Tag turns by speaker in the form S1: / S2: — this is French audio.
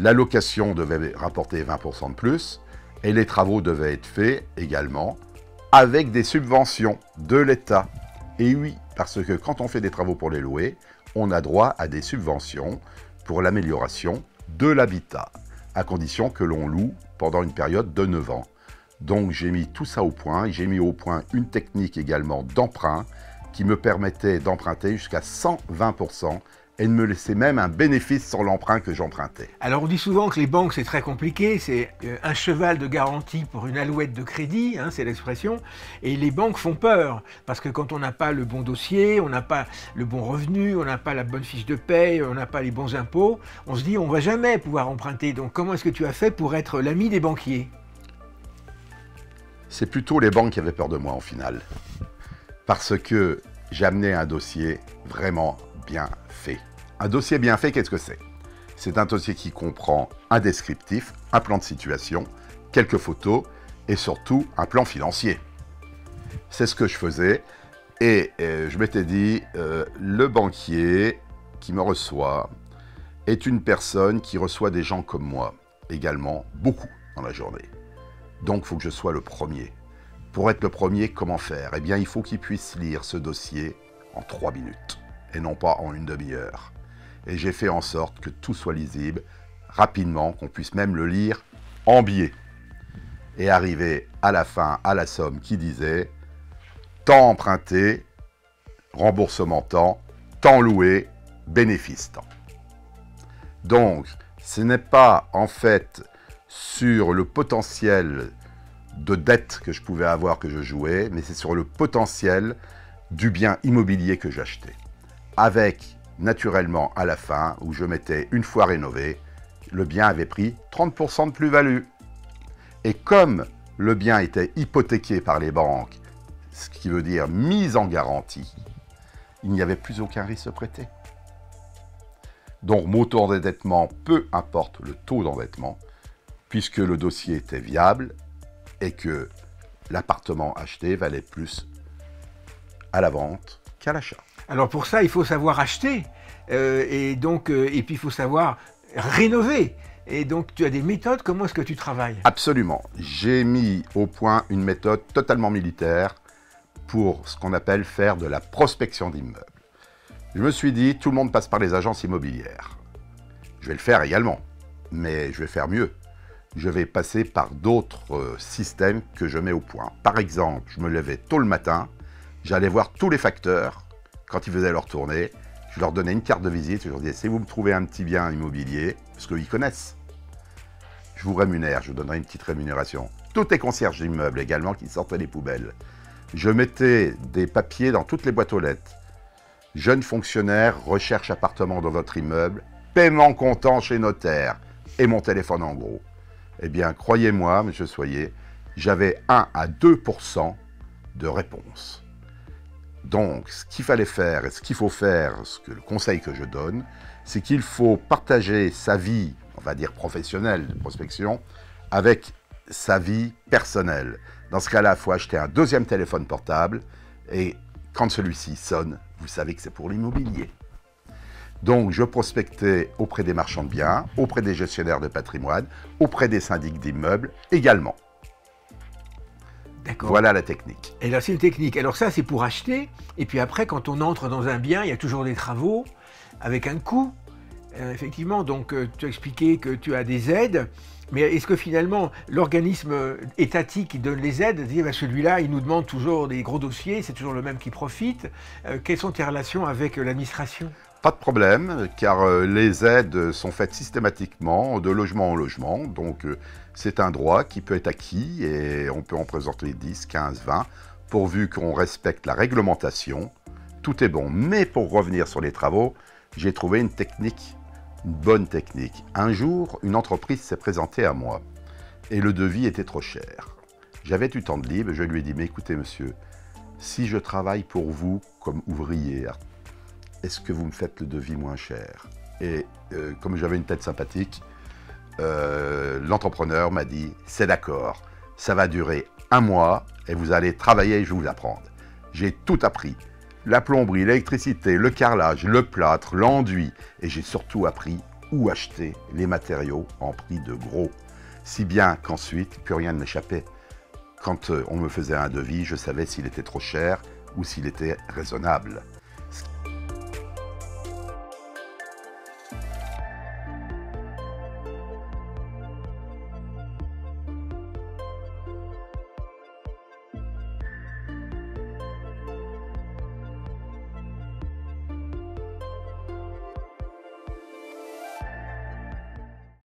S1: La location devait rapporter 20% de plus et les travaux devaient être faits également avec des subventions de l'État. Et oui, parce que quand on fait des travaux pour les louer, on a droit à des subventions pour l'amélioration de l'habitat, à condition que l'on loue pendant une période de 9 ans. Donc j'ai mis tout ça au point, et j'ai mis au point une technique également d'emprunt qui me permettait d'emprunter jusqu'à 120% et de me laisser même un bénéfice sur l'emprunt que j'empruntais.
S2: Alors on dit souvent que les banques c'est très compliqué, c'est un cheval de garantie pour une alouette de crédit, hein, c'est l'expression, et les banques font peur, parce que quand on n'a pas le bon dossier, on n'a pas le bon revenu, on n'a pas la bonne fiche de paye, on n'a pas les bons impôts, on se dit on ne va jamais pouvoir emprunter, donc comment est-ce que tu as fait pour être l'ami des banquiers?
S1: C'est plutôt les banques qui avaient peur de moi au final, parce que j'ai amené un dossier vraiment bien fait. Un dossier bien fait, qu'est-ce que c'est? C'est un dossier qui comprend un descriptif, un plan de situation, quelques photos et surtout un plan financier. C'est ce que je faisais et je m'étais dit, le banquier qui me reçoit est une personne qui reçoit des gens comme moi, également beaucoup dans la journée. Donc il faut que je sois le premier. Pour être le premier, comment faire? Eh bien, il faut qu'il puisse lire ce dossier en 3 minutes et non pas en une demi-heure. Et j'ai fait en sorte que tout soit lisible, rapidement, qu'on puisse même le lire en biais. Et arriver à la fin, à la somme qui disait temps emprunté, remboursement temps, temps loué, bénéfice temps. Donc, ce n'est pas en fait sur le potentiel de dette que je pouvais avoir que je jouais, mais c'est sur le potentiel du bien immobilier que j'achetais. Avec naturellement à la fin, où je mettais une fois rénové, le bien avait pris 30% de plus-value. Et comme le bien était hypothéqué par les banques, ce qui veut dire mise en garantie, il n'y avait plus aucun risque de prêter. Donc mon taux d'endettement, peu importe le taux d'endettement, puisque le dossier était viable et que l'appartement acheté valait plus à la vente qu'à l'achat.
S2: Alors pour ça, il faut savoir acheter, et puis il faut savoir rénover. Et donc tu as des méthodes, comment est-ce que tu travailles?
S1: Absolument. J'ai mis au point une méthode totalement militaire pour ce qu'on appelle faire de la prospection d'immeubles. Je me suis dit, tout le monde passe par les agences immobilières. Je vais le faire également, mais je vais faire mieux. Je vais passer par d'autres systèmes que je mets au point. Par exemple, je me levais tôt le matin, j'allais voir tous les facteurs quand ils faisaient leur tournée, je leur donnais une carte de visite, je leur disais, si vous me trouvez un petit bien immobilier, parce qu'ils connaissent, je vous rémunère, je vous donnerai une petite rémunération. Tous les concierges d'immeubles également qui sortaient des poubelles. Je mettais des papiers dans toutes les boîtes aux lettres. Jeunes fonctionnaires, recherche appartement dans votre immeuble, paiement comptant chez notaire, et mon téléphone en gros. Eh bien, croyez-moi, monsieur Soyer, j'avais 1 à 2% de réponse. Donc, ce qu'il fallait faire et ce qu'il faut faire, le conseil que je donne, c'est qu'il faut partager sa vie, on va dire professionnelle de prospection, avec sa vie personnelle. Dans ce cas-là, il faut acheter un deuxième téléphone portable et quand celui-ci sonne, vous savez que c'est pour l'immobilier. Donc, je prospectais auprès des marchands de biens, auprès des gestionnaires de patrimoine, auprès des syndics d'immeubles également. Voilà la technique.
S2: Et là, c'est une technique. Alors ça, c'est pour acheter. Et puis après, quand on entre dans un bien, il y a toujours des travaux avec un coût. Effectivement, donc tu as expliqué que tu as des aides. Mais est-ce que finalement, l'organisme étatique qui donne les aides, dit bah, celui-là, il nous demande toujours des gros dossiers, c'est toujours le même qui profite. Quelles sont tes relations avec l'administration?
S1: Pas de problème, car les aides sont faites systématiquement de logement en logement. Donc c'est un droit qui peut être acquis et on peut en présenter 10, 15, 20, pourvu qu'on respecte la réglementation. Tout est bon. Mais pour revenir sur les travaux, j'ai trouvé une technique, une bonne technique. Un jour, une entreprise s'est présentée à moi et le devis était trop cher. J'avais du temps de libre, je lui ai dit, mais écoutez monsieur, si je travaille pour vous comme ouvrier, est-ce que vous me faites le devis moins cher? Et comme j'avais une tête sympathique, l'entrepreneur m'a dit, c'est d'accord, ça va durer 1 mois et vous allez travailler et je vais vous apprendre. J'ai tout appris, la plomberie, l'électricité, le carrelage, le plâtre, l'enduit et j'ai surtout appris où acheter les matériaux en prix de gros. Si bien qu'ensuite, plus rien ne m'échappait. Quand on me faisait un devis, je savais s'il était trop cher ou s'il était raisonnable.